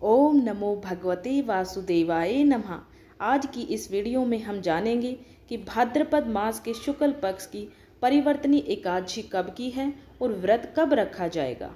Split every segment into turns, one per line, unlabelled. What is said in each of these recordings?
ओम नमो भगवते वासुदेवाय नमः। आज की इस वीडियो में हम जानेंगे कि भाद्रपद मास के शुक्ल पक्ष की परिवर्तनी एकादशी कब की है और व्रत कब रखा जाएगा।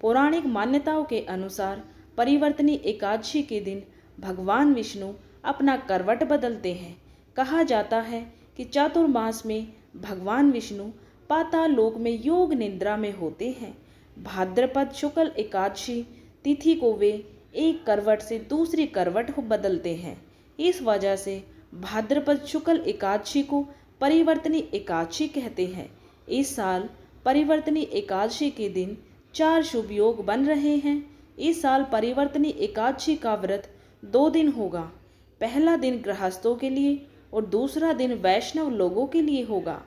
पौराणिक मान्यताओं के अनुसार परिवर्तनी एकादशी के दिन भगवान विष्णु अपना करवट बदलते हैं। कहा जाता है कि चातुर्मास में भगवान विष्णु पाताल लोक में योग निद्रा में होते हैं। भाद्रपद शुक्ल एकादशी तिथि को वे एक करवट से दूसरी करवट बदलते हैं। इस वजह से भाद्रपद शुक्ल एकादशी को परिवर्तनी एकादशी कहते हैं। इस साल परिवर्तनी एकादशी के दिन 4 शुभ योग बन रहे हैं। इस साल परिवर्तनी एकादशी का व्रत 2 दिन होगा। पहला दिन गृहस्थों के लिए और दूसरा दिन वैष्णव लोगों के लिए होगा।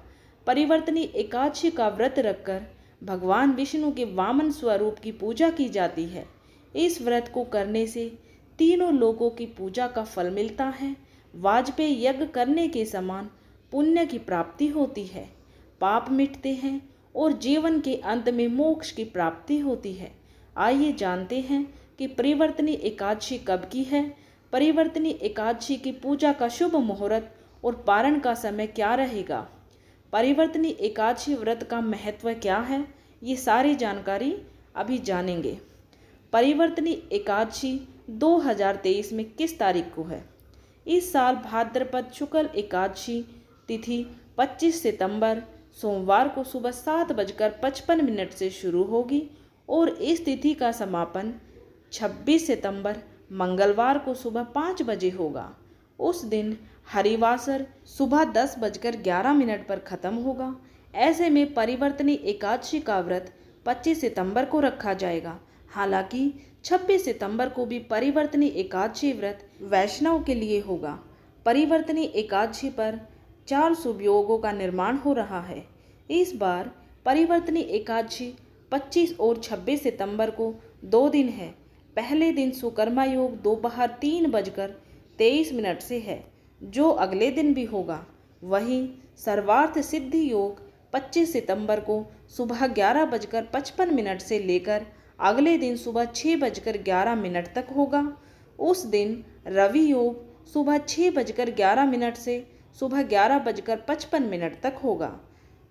परिवर्तनी एकादशी का व्रत रखकर भगवान विष्णु के वामन स्वरूप की पूजा की जाती है। इस व्रत को करने से तीनों लोगों की पूजा का फल मिलता है। वाजपेयी यज्ञ करने के समान पुण्य की प्राप्ति होती है, पाप मिटते हैं और जीवन के अंत में मोक्ष की प्राप्ति होती है। आइए जानते हैं कि परिवर्तनी एकादशी कब की है। परिवर्तनी एकादशी की पूजा का शुभ मुहूर्त और पारण का समय क्या रहेगा। परिवर्तनी एकादशी व्रत का महत्व क्या है, ये सारी जानकारी अभी जानेंगे। परिवर्तनी एकादशी 2023 में किस तारीख को है। इस साल भाद्रपद शुक्ल एकादशी तिथि 25 सितंबर सोमवार को सुबह 7:55 से शुरू होगी और इस तिथि का समापन 26 सितंबर मंगलवार को सुबह 5 बजे होगा। उस दिन हरिवासर सुबह 10:11 पर खत्म होगा। ऐसे में परिवर्तनी एकादशी का व्रत 25 सितंबर को रखा जाएगा। हालांकि 26 सितंबर को भी परिवर्तनी एकादशी व्रत वैष्णव के लिए होगा। परिवर्तनी एकादशी पर 4 शुभ योगों का निर्माण हो रहा है। इस बार परिवर्तनी एकादशी 25 और 26 सितंबर को 2 दिन है। पहले दिन सुकर्मा योग दोपहर 3:23 से है, जो अगले दिन भी होगा। वहीं सर्वार्थ सिद्धि योग 25 सितंबर को सुबह 11:55 से लेकर अगले दिन सुबह 6:11 तक होगा। उस दिन रवि योग सुबह 6:11 से सुबह 11:55 तक होगा।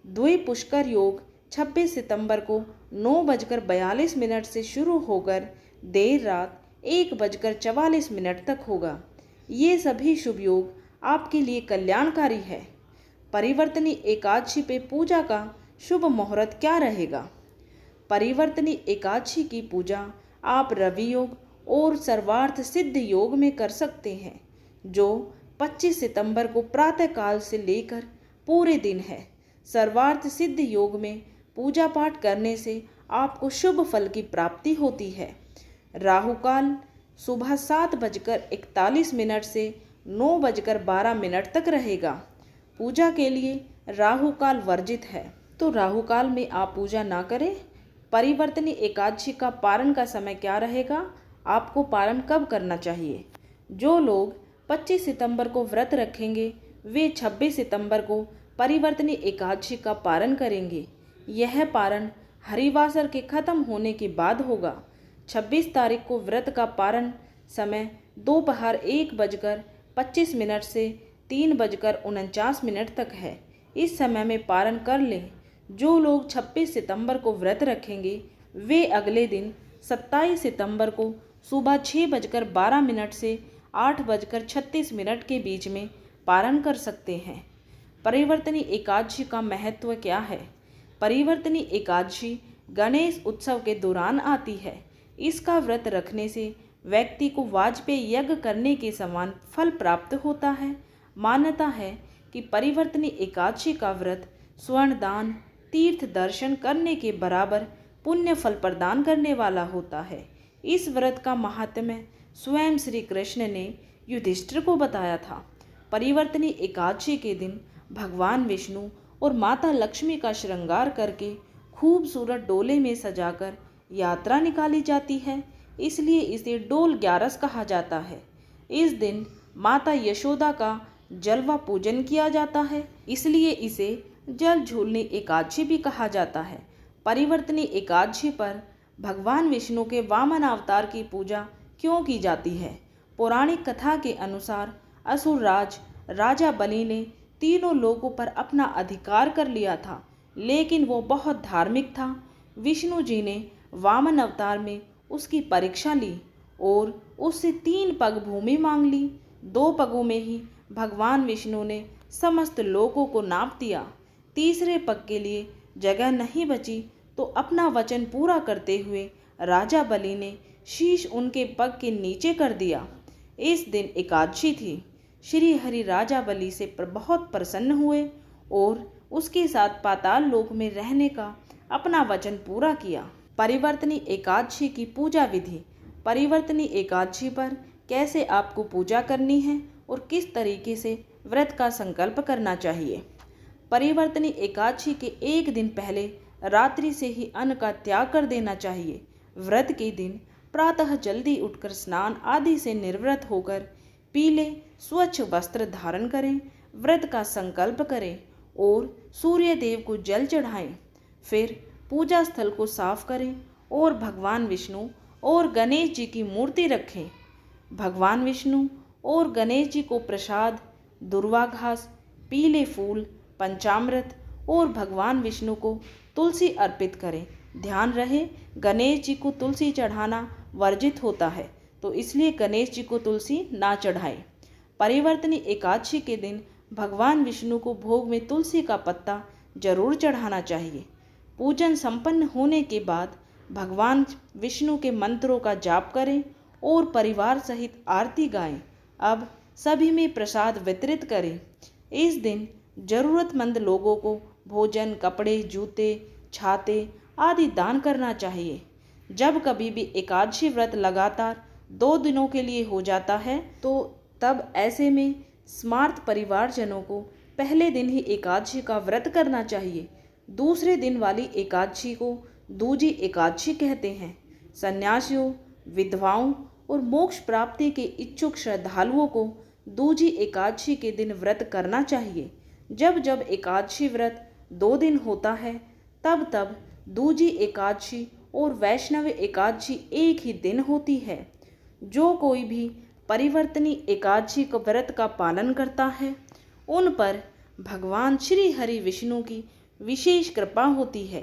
द्विपुष्कर योग 26 सितंबर को 9:42 से शुरू होकर देर रात 1:44 तक होगा। ये सभी शुभ योग आपके लिए कल्याणकारी है। परिवर्तनी एकादशी पे पूजा का शुभ मुहूर्त क्या रहेगा। परिवर्तनी एकादशी की पूजा आप रवि योग और सर्वार्थ सिद्ध योग में कर सकते हैं, जो 25 सितंबर को प्रातःकाल से लेकर पूरे दिन है। सर्वार्थ सिद्ध योग में पूजा पाठ करने से आपको शुभ फल की प्राप्ति होती है। राहु काल सुबह 7:41 से 9:12 तक रहेगा। पूजा के लिए राहु काल वर्जित है, तो राहु काल में आप पूजा ना करें। परिवर्तनी एकादशी का पारण का समय क्या रहेगा, आपको पारण कब करना चाहिए। जो लोग 25 सितंबर को व्रत रखेंगे वे 26 सितंबर को परिवर्तनी एकादशी का पारण करेंगे। यह पारण हरिवासर के खत्म होने के बाद होगा। 26 तारीख को व्रत का पारण समय दोपहर 1:25 से 3:49 तक है। इस समय में पारण कर लें। जो लोग 26 सितंबर को व्रत रखेंगे वे अगले दिन 27 सितंबर को सुबह 6:12 से 8:36 के बीच में पारण कर सकते हैं। परिवर्तनी एकादशी का महत्व क्या है। परिवर्तनी एकादशी गणेश उत्सव के दौरान आती है। इसका व्रत रखने से व्यक्ति को वाजपेयी यज्ञ करने के समान फल प्राप्त होता है। मान्यता है कि परिवर्तनी एकादशी का व्रत स्वर्ण दान तीर्थ दर्शन करने के बराबर पुण्य फल प्रदान करने वाला होता है। इस व्रत का महात्म्य स्वयं श्री कृष्ण ने युधिष्ठिर को बताया था। परिवर्तनी एकादशी के दिन भगवान विष्णु और माता लक्ष्मी का श्रृंगार करके खूबसूरत डोले में सजाकर यात्रा निकाली जाती है, इसलिए इसे डोल ग्यारस कहा जाता है। इस दिन माता यशोदा का जलवा पूजन किया जाता है, इसलिए इसे जल झूलनी एकादशी भी कहा जाता है। परिवर्तनी एकादशी पर भगवान विष्णु के वामन अवतार की पूजा क्यों की जाती है। पौराणिक कथा के अनुसार असुर राज राजा बलि ने तीनों लोगों पर अपना अधिकार कर लिया था, लेकिन वो बहुत धार्मिक था। विष्णु जी ने वामन अवतार में उसकी परीक्षा ली और उससे 3 पग भूमि मांग ली। 2 पगों में ही भगवान विष्णु ने समस्त लोगों को नाप दिया। तीसरे पग के लिए जगह नहीं बची तो अपना वचन पूरा करते हुए राजा बलि ने शीश उनके पग के नीचे कर दिया। इस दिन एकादशी थी। श्री हरि राजा बलि से बहुत प्रसन्न हुए और उसके साथ पाताल लोक में रहने का अपना वचन पूरा किया। परिवर्तनी एकादशी की पूजा विधि। परिवर्तनी एकादशी पर कैसे आपको पूजा करनी है और किस तरीके से व्रत का संकल्प करना चाहिए। परिवर्तनी एकादशी के एक दिन पहले रात्रि से ही अन्न का त्याग कर देना चाहिए। व्रत के दिन प्रातः जल्दी उठकर स्नान आदि से निर्वृत होकर पीले स्वच्छ वस्त्र धारण करें, व्रत का संकल्प करें और सूर्य देव को जल चढ़ाएं। फिर पूजा स्थल को साफ करें और भगवान विष्णु और गणेश जी की मूर्ति रखें। भगवान विष्णु और गणेश जी को प्रसाद, दुर्वा घास, पीले फूल, पंचामृत और भगवान विष्णु को तुलसी अर्पित करें। ध्यान रहे, गणेश जी को तुलसी चढ़ाना वर्जित होता है, तो इसलिए गणेश जी को तुलसी ना चढ़ाएं। परिवर्तनी एकादशी के दिन भगवान विष्णु को भोग में तुलसी का पत्ता जरूर चढ़ाना चाहिए। पूजन संपन्न होने के बाद भगवान विष्णु के मंत्रों का जाप करें और परिवार सहित आरती गाएं। अब सभी में प्रसाद वितरित करें। इस दिन जरूरतमंद लोगों को भोजन, कपड़े, जूते, छाते आदि दान करना चाहिए। जब कभी भी एकादशी व्रत लगातार 2 दिनों के लिए हो जाता है तो तब ऐसे में स्मार्त परिवारजनों को पहले दिन ही एकादशी का व्रत करना चाहिए। दूसरे दिन वाली एकादशी को दूजी एकादशी कहते हैं। सन्यासियों, विधवाओं और मोक्ष प्राप्ति के इच्छुक श्रद्धालुओं को दूजी एकादशी के दिन व्रत करना चाहिए। जब जब एकादशी व्रत 2 दिन होता है तब तब दूजी एकादशी और वैष्णवी एकादशी एक ही दिन होती है। जो कोई भी परिवर्तनी एकादशी का व्रत का पालन करता है उन पर भगवान श्री हरि विष्णु की विशेष कृपा होती है।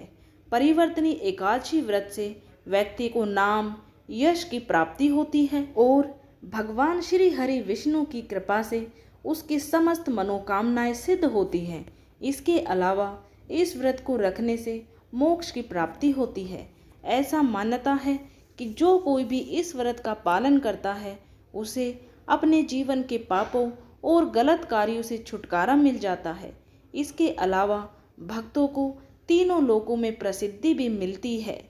परिवर्तनी एकादशी व्रत से व्यक्ति को नाम, यश की प्राप्ति होती है और भगवान श्री हरि विष्णु की कृपा से उसकी समस्त मनोकामनाएं सिद्ध होती हैं। इसके अलावा इस व्रत को रखने से मोक्ष की प्राप्ति होती है। ऐसा मान्यता है कि जो कोई भी इस व्रत का पालन करता है उसे अपने जीवन के पापों और गलत कार्यों से छुटकारा मिल जाता है। इसके अलावा भक्तों को तीनों लोकों में प्रसिद्धि भी मिलती है।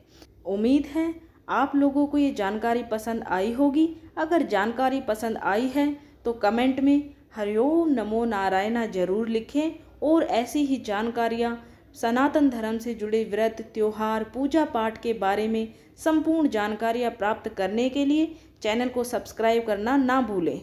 उम्मीद है आप लोगों को ये जानकारी पसंद आई होगी। अगर जानकारी पसंद आई है तो कमेंट में हरिओम नमो नारायण जरूर लिखें और ऐसी ही जानकारियाँ सनातन धर्म से जुड़े व्रत, त्योहार, पूजा पाठ के बारे में संपूर्ण जानकारियाँ प्राप्त करने के लिए चैनल को सब्सक्राइब करना ना भूलें।